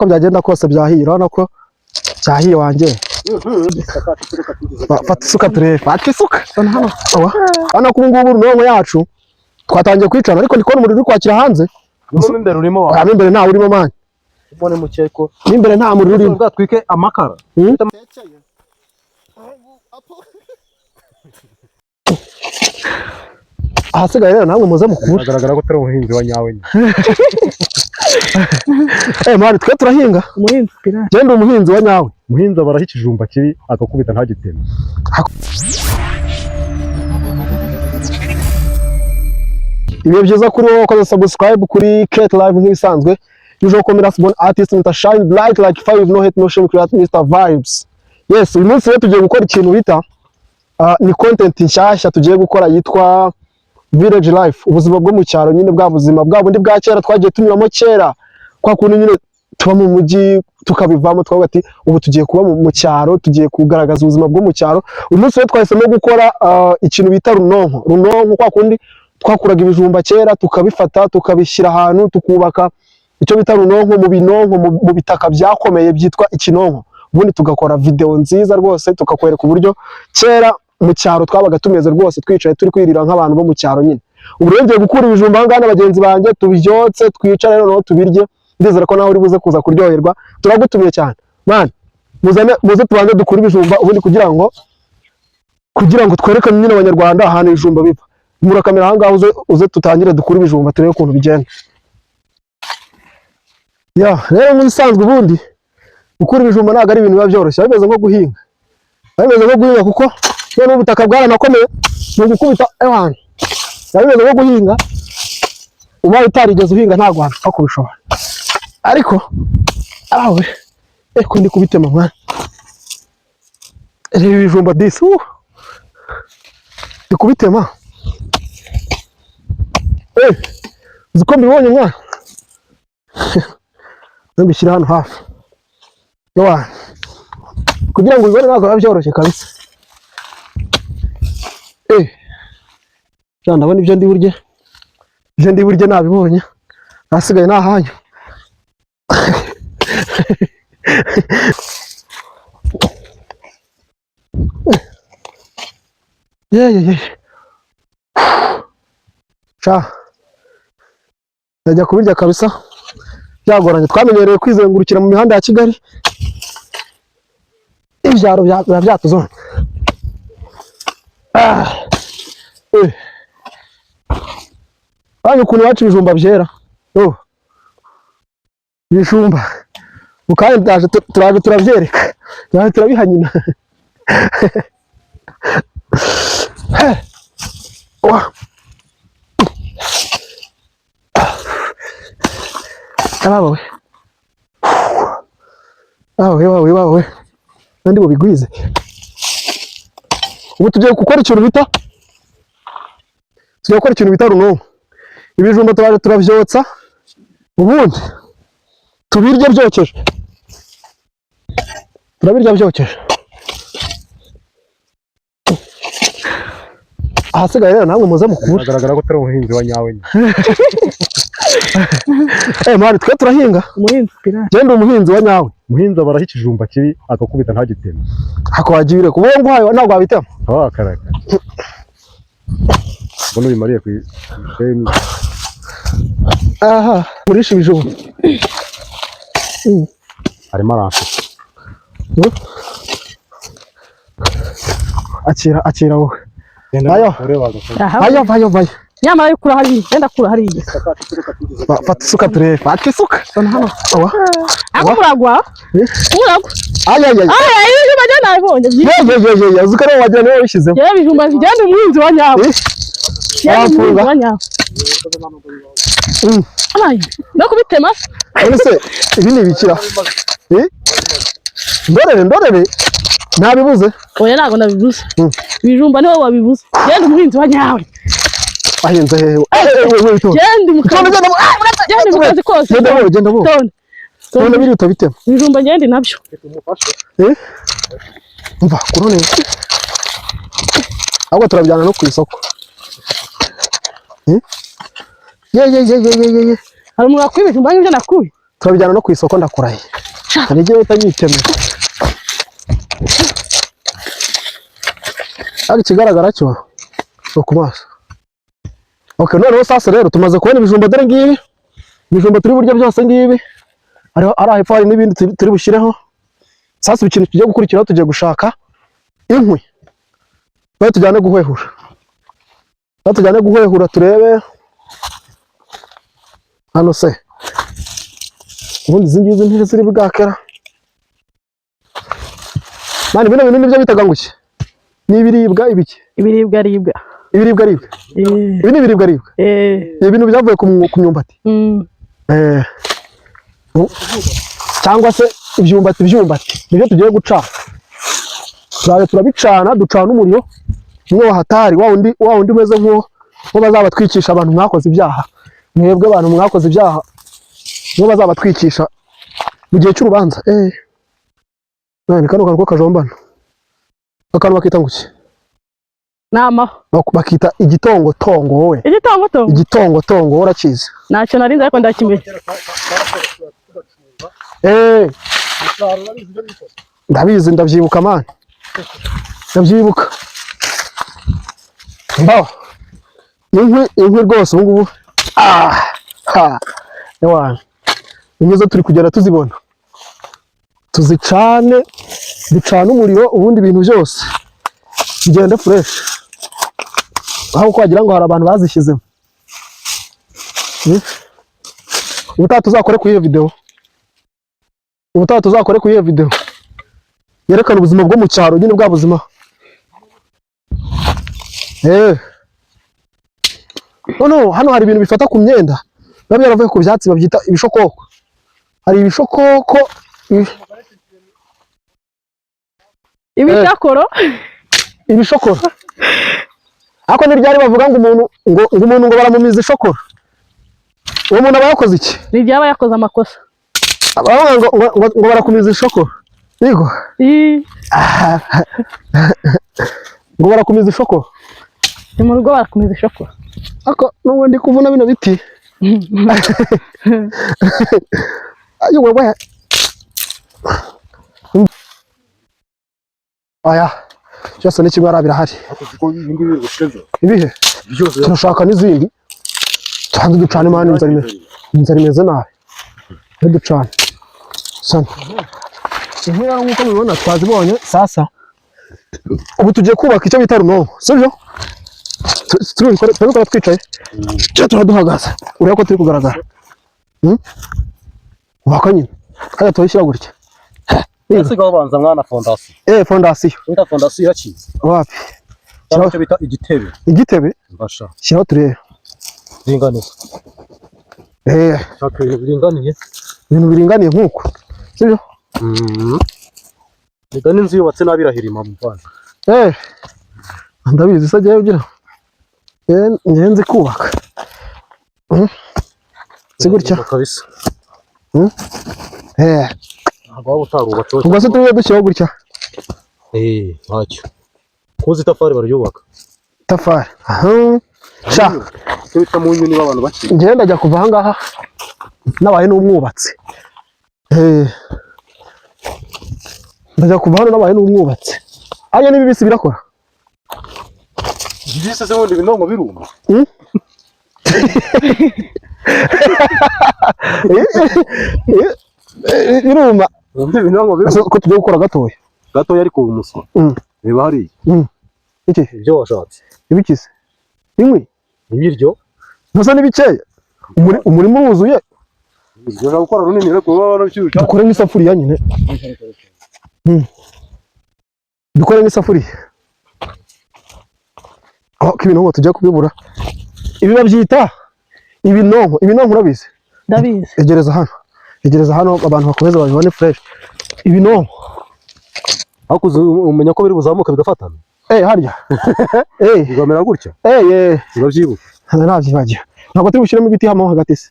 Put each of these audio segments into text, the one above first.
ko byagenda kose byahiye urabona ko byahiye wanjye fata isuka turebe fata isuka hano ko ubungubu runonko yacu twatangiye kwicana ariko ndikubona umuriro uri kwakira hanze imbere urimo imbere ntawe urimo mani ubone muke ko imbere nta muriro urimo twike amakara ahasigaye rero namwe muze mukura bigaragara ko utari umuhinzi wa nyawe mani twe turahinga genda umuhinzi wa nyawe umuhinzi abaraho ikijumba kiri agakubita ntagiteme ibihe byiza kuri wowe wakoze subscribe kuri Kate Live nk'ibisanzwe usual commerce born artist Mr Shine Bright like fire no hate no shame create Mr Vibes. Yes, uyu munsi rero tugiye gukora ikintu bita ni content nshyashya tugiye gukora yitwa Village Life, ubuzima bwo mu cyaro nyine bwa buzima bwa bundi bwa kera twagiye tunyuramo kera kwa kuntu nyine tuba mu mujyi tukabivamo twavuga ati ubu tugiye kuba mu cyaro, tugiye kugaragaza ubuzima bwo mu cyaro. Uyu munsi rero twahisemo gukora ikintu bita runonko kwa kundi twakuraga ibijumba kera tukabifata tukabishyira ahantu tukubaka icyo bita runonko mu binonko mu bitaka byakomeye byitwa ikinonko, ubundi tugakora video nziza rwose tukakwereka uburyo kera mu cyaro twabaga tumeze rwose twicaye turi kwirira nk'abantu bo mu cyaro nyine. Ubu rero ngiye gukura ibijumba ahangaha n'abagenzi banjye tubyotse twicare noneho tubirye, ndizera ko nawe uri buze kuza kuryoherwa, turagutumiye cyane mani. Muze tubanze dukura ibijumba ubundi kugira ngo twerekane nyine abanyarwanda ahantu ibijumba biva. Murakamera ahangaha uze tutangire dukura ibijumba turebe ukuntu bigenda. Rero nk'ibisanzwe ubundi gukura ibijumba ntabwo ari ibintu biba byoroshye, bimeze nko guhinga. Kuko none ubutaka bwaranakomeye ni ugukubita abantu. Bimeze nko guhinga, ubaye utarigeze uhinga ntabwo wapfa kubishobora. Ariko ndi kubitema mwana. Reba ibijumba disi ndi kubitema. Uzi ko mbibonye mwana? Mbishyira hano hafi. Kugira ngo ubibone ntabwo biba byoroshye kabisa. Ndabona ibyo ndi burye nabibonye, hasigaye ni ahanyu. Najya kubirya kabisa byagoranye, twamenyereye kwizengurukira mu mihanda ya Kigali, ibyaro byatuzona. Banyu ukuntu iwacu ibijumba byera, ibijumba mukanya turaje turabyereka, turabiha nyina. Wawe nandi bubigwize. Ubu tugiye gukora ikintu bita runonko. Ibijumba turaje turabyotsa ubundi tubirye byokeje. Turabirya byokeje. Ahasigaye rero namwe muze mukura. Bigaragara ko utari umuhinzi wa nyawe mani twe turahinga. Genda umuhinzi wa nyawe. Umuhinzi abaraho ikijumba kiri agakubita ntagiteme. Hako wagibire kubo nguhaye ntabwo wabitema. Karaka. Mbona bimariye ku isheni. Murisha ibijumba. Arimo aranse. Akira wowe. Vayo. Nyamara kura hari, genda kura hari. Fata isuka turebe, fata isuka. Akuragwa? Uragwa. Ibijumba jya nabibonye. Uziko ari wajya niwe wishyizeho. Ibijumba bijyana umuhinzi wa nyawe. No kubitema? Ese ibi ni ibikira? Ndorere nabibuze. Oya ntago nabibuze. Ibijumba niwe wabibuze. Genda umuhinzi wa nyawe. Ahinze hehe? Genda mukazi kose. Genda bo. None biri utabitema. Ibijumba ngende nabyo. Umva kurone. Ahubwo turabyana no ku isoko. Hari umuntu wakwiba ibijumba nk'ibyo nakuye. turabijyana no ku isoko ndakurahiye. Hari igihe utanyitemera. Ari kigaragara cyo no ku maso. Okay, noneho sasa rero tumaze kubona ibijumba dore ngibi. Ibijumba turi burya byose ngibi. Ari hepfo hari n'ibindi turi bushyireho. Sasa ikintu tugiye gukurikiraho tugiye gushaka inkwi. Baye tujyane guhwehura. Tujyane guhwehura turebe hano se. Ubundi izi ntire ziri bwakera. Mani bino bintu nibyo bitaga nguki. Ni ibiribwa ibiki? Ibiribwa. Ibiribwa. Ibi ni ibiribwa. Ibintu byavuye ku myumbati. Cyangwa se ibyumbati. Nibyo tugiye gucana. Turabicana, ducana umuriro. Umwe wa hatari, wa undi umeze nk'uwo bazabatwikisha abantu mwakoze ibyaha. Mwebwe abantu mwakoze ibyaha. Nibo bazabatwikisha mu gihe cy'urubanza. Nani kano kantu ko kajombana. Akantu bakita nguki? Nama. Bakita igitongotongo wowe. Igitongotongo urakizi. Ntacyo narinze ariko ndakimenya. Ndabizi ndabyibuka man. Ndabyibuka. Mbaho. Inkwi rwose ubu ngubu. Ewana. Inyezo turi kugenda tuzibona. Tuzicane, ducane umuriro ubundi ibintu byose bigende fresh. Aho kwagira ngo hari abantu bazishyizemo. Ubutaha tuzakore ku iyo video. Yerekana ubuzima bwo mu cyaro nyine bwa buzima. No, hano hari ibintu bifata ku myenda. Biba byaravuye ku byatsi babyita ibishokoko. Hari ibishokoko. Ibishokoro. Ako ni ryari bavuga ngo umuntu ngo baramumiza ishokoro. Uwo muntu aba yakoze iki? Ni ryaba yakoze amakosa. Abavuga ngo barakumiza ishokoro. Yego. Ngo barakumiza ishokoro. Ni mu rugo barakumiza ishokoro. Ako n'ubu ndi kuvuna bino biti. Ayo wewe. Aya. Cyose ni kimwe arabirahari. Ibihe? Turashaka n'izindi. Kandi ducane mani inzara imeze nabi. Ducane. Sana. Inkwi rero nk'uko mubibona twazibonye sasa. Ubu tugiye kubaka icyo bita runobo. Sibyo? Turabikora twicaye. Turaduhagaze. Ureba ko turi kugaragara. Ubaka nyine. Kandi tuyishyira gutya. Ese gabanza mwana fondasiyo. Fondasiyo. Wita fondasiyo yakize. Wapi? Cyangwa cyo bita igitebe. Igitebe? Mbasha. Shyiraho turebe. Ringaniye. Shaka biringaniye. Ibintu biringaniye nk'uko. Sibyo? Ega n'inzu yubatse nabi irahirima mu Rwanda. Ndabizi se agiye ugira. Ngenzi kubaka. Sigurya. Kabisa. Ntabwo waba utarubatse. Ubwo se turiye dushyiraho gutya. Ntacyo. Kuzi itafari baryubaka. Itafari. Sha. Cyo bita mu nyuni b'abantu baki. Ngenda ajya kuva aha ngaha. Nabaye n'umwubatsi. Ndajya kuva hano nabaye n'umwubatsi. Aya n'ibibisi birakora. Ibisi se wundi binongo biruma. Biruma. Binongo biruma. Ko tugiye gukora gatoya. Gatoya ariko umuswa. Reba hari. Iki? Ibyo washatse. Ibikize. Inkwi. Ibiryo. Ntusa n'ibikeya. Umurimo wuzuye. Ushaka gukora runini ariko baba baracyuruka. Dukore n'isafuriya nyine. Dukore n'isafuriya. Aho kibinonko tujya kubibura. Ibi babyita ibinonko. Ibinonko urabizi? Ndabizi. Egereza hano abantu bakomeza babibone fresh. Ibinonko. Ako umenya ko biri buzamuka bigafatana. Harya. Bigamera gutya. Zibabyibuka. Ntabyibagiye. Ntabwo turi bushyiremo ibiti hamo hagati se.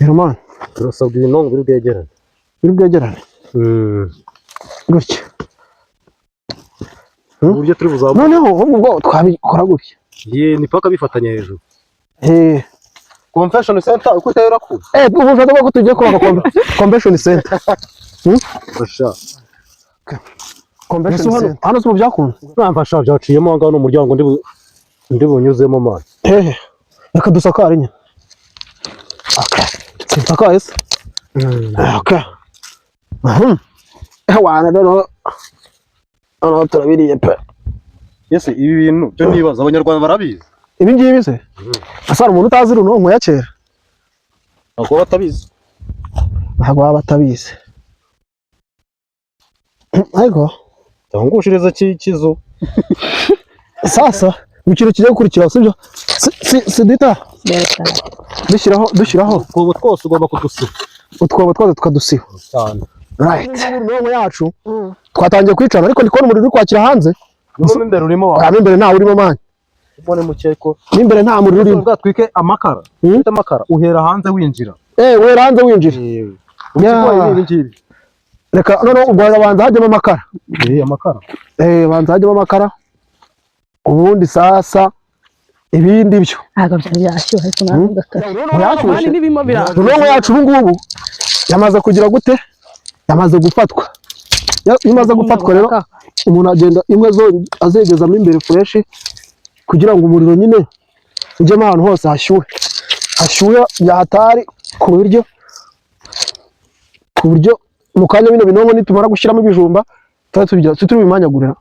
Roman. Turasabwa ibinonko biri bwegerane. Biri bwegerane. Gutya. Uburyo turi buzamuka. Noneho ubwo twabikora gutya. Ni paka bifatanya hejuru. Convention center uko utayera ku. Ubu ushaka ko tugiye kubaka convention center. Basha. Convention center. Hano se byakunda. Namfasha byaciyemo ngano umuryango ndi bunyuzemo man. Reka dusakare nyine. Okay. Sintakaye se. Okay. Wana rero. Ano turabiriye pe. Yese ibi bintu byo nibaza abanyarwanda barabizi. Ibi ngibi se? Asara umuntu utazi runonko ya kera. Ntabwo batabizi. Ntabwo baba batabizi. Ariko tangushiriza kizo. Sasa ikintu kigiye gukurikira sibyo? Sidita. Dushyiraho Utwobo twose ugomba kudusiba. Utwobo twose tukadusiba. Cyane. Right. Runonko yacu twatangiye kwicana ariko ndikubona umuriro uri kwakira hanze. Nuko imbere urimo wa. Imbere nta urimo manye. Ubone mukeko. N'imbere nta muriro urimo. Bwatwike amakara. Amakara uhera hanze winjira. Uhera hanze winjira. Ukigoye ibi ngibi. Reka none ubwo banza hajyemo amakara. Amakara. Banza hajyemo amakara. Ubundi sasa ibindi byo. Ntabwo byashyuha ariko ntabwo Runonko n'ibimo biraza. Runonko yacu ubu ngubu yamaze kugira gute? Yamaze gufatwa. Imaze gufatwa rero umuntu agenda imwe zo azegezamo imbere fresh kugira ngo umuriro nyine ujyemo ahantu hose hashyuhe yahatari ku buryo mu kanya bino binonko nitumara gushyiramo ibijumba turabimanyagurira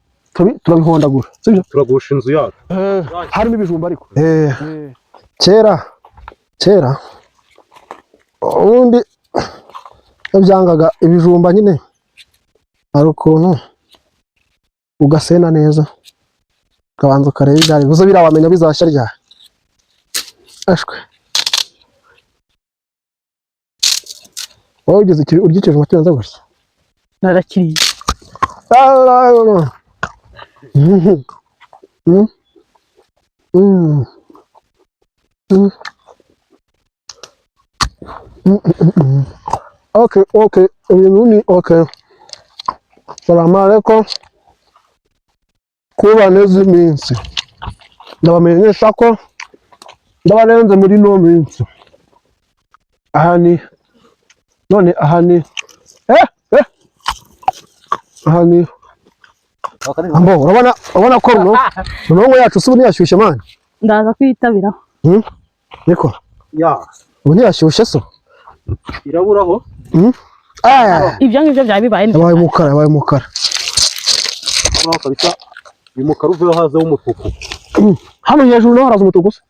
turabihondagura sibyo turagusha inzu yacu harimo ibijumba ariko kera ubundi byangaga ibijumba nyine hari ukuntu ugasena neza ukabanza ukareba ibyari gusa biriya wamenya bizashya ryari ashwe wowe ugeze uryiceje umutima nza gutya narakiriye Okay okay Salamu alaikum kuba neza iminsi ndabamenyesha ko ndabarenze muri no minsi ahani ambo urabona ko runonko yacu subu ntiyashyushye mani ndaza kwitabira niko ubu ntiyashyushye so iraburaho ibyo ngibyo byari bibaye yabaye umukara uyu mukara uvuye haza w'umutuku hano hejuru naho haraza umutuku se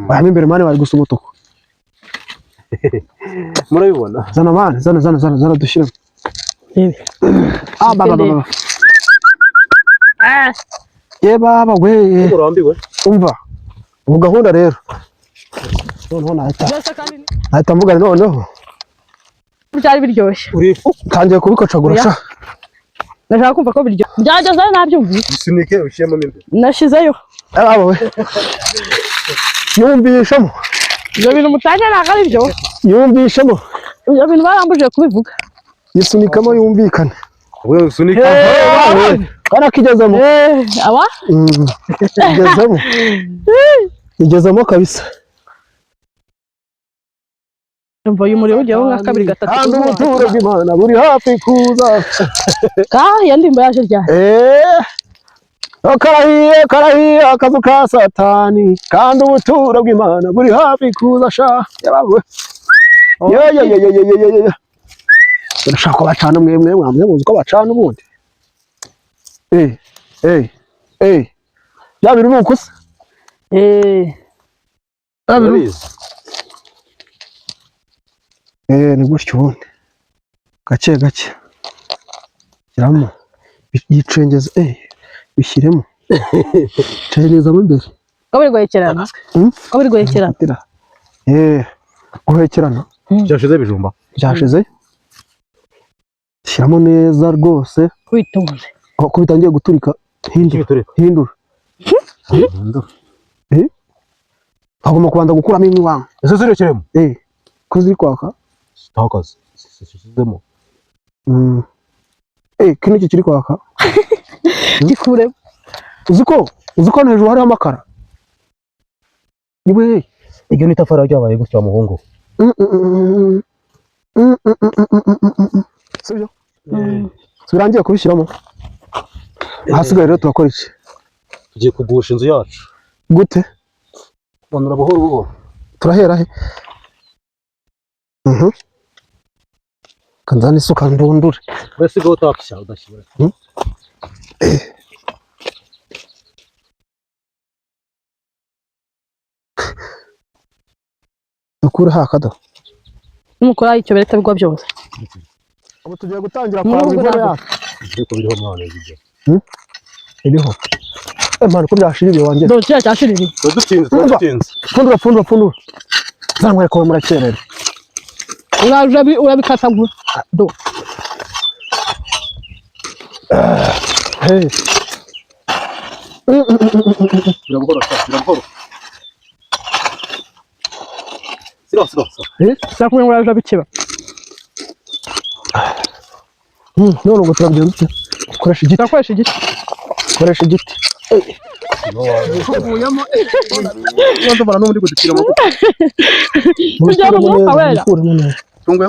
hano imbere mani bari gusa umutuku murabibona zana mani zana dushyiremo baba we urambiwe umva ubu gahunda rero noneho nahita mvuga noneho byari biryoshye utangiye kubikocagura sha nashaka kumva ko biryoshye byagezeyo nabyumvise isunike ushyiremo imbere nashizeyo baba we yumvishemo ibyo bintu mutangiye ntabwo ari byo yumvishemo ibyo bintu barambujije kubivuga yisunikamo yumvikane we usunika kana kigezemo aba igezemo kabisa umva uyu muriro ugiyeho nka kabiri gatatu kandi ubuturo bw'Imana buri hafi kuza iyo ndimba yaje ryari karahiye akazu ka satani kandi ubuturo bw'Imana buri hafi kuza sha yabawe urashaka ko bacana mwemwe muzi ko bacana ubundi bya biri nuko se ni gutyo ubundi gake shyiramo yicengeza bishyiremo cengerezamo imbere ko biri guhekerana guhekerana byashize ibijumba byashize shyiramo neza rwose witonze ko bitangiye guturika hindura hagomba kubanza gukuramo imwe wangu ese zirekeremo ko ziri kwaka stakazi sisizemo kino kiri kwaka gikuremo uzi ko hejuru hariho amakara niwe Iryo ni tafari ryabaye gutya muhungu. Sibyo? Turangiye kubishyiramo. Ahasigaye rero turakora iki? Tugiye kugusha inzu yacu. Gute? Banura buhoro buhoro. Turahera he? Kanzani isuka ndundure. Wese go tapsha udashibura. Ukure hakada. Numukora icyo bereta bigwa byose. Ubu tugiye gutangira kwa mvura yacu. Ariko biriho mwana y'ibyo. Iriho. Mwana ko byashiririye wanjye. Do cya cyashiririye. Dutinze. Fundura. Zamwe ko murakerera. Urabikata gu. Do. Hey. Birabuhoro. Siro. Sakumwe uraje bikiba. None ubwo turabigenza ute? Koresha igiti. Takoresha igiti. Koresha igiti. Ubuyamo. None bara n'undi gudukira mu kuko. Kujya mu mwuka wera. Tungwe.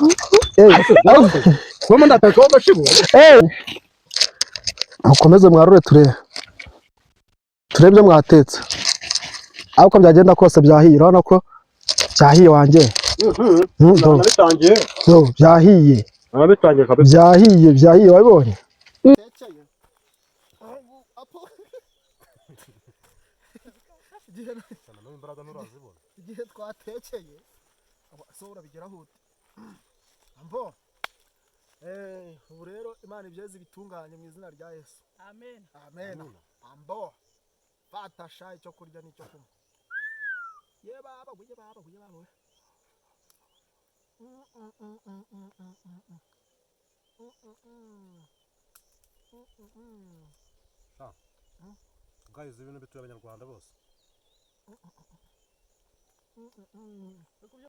Wama ndataka ko bashibu. Mukomeze mwarure turebe. Turebye mwatetse. Aho ko byagenda kose byahiye urabona ko byahiye wanjye. Bitangiye. Yo byahiye. Bitangiye kabisa. Byahiye wabibonye? Igihe twatekeye so urabigeraho ute ambo ubu rero Imana ibyeze bitunganye mu izina rya Yesu amen ambo batasha icyo kurya n'icyo kunywa ye baba we Guys, ibintu bituye abanyarwanda bose.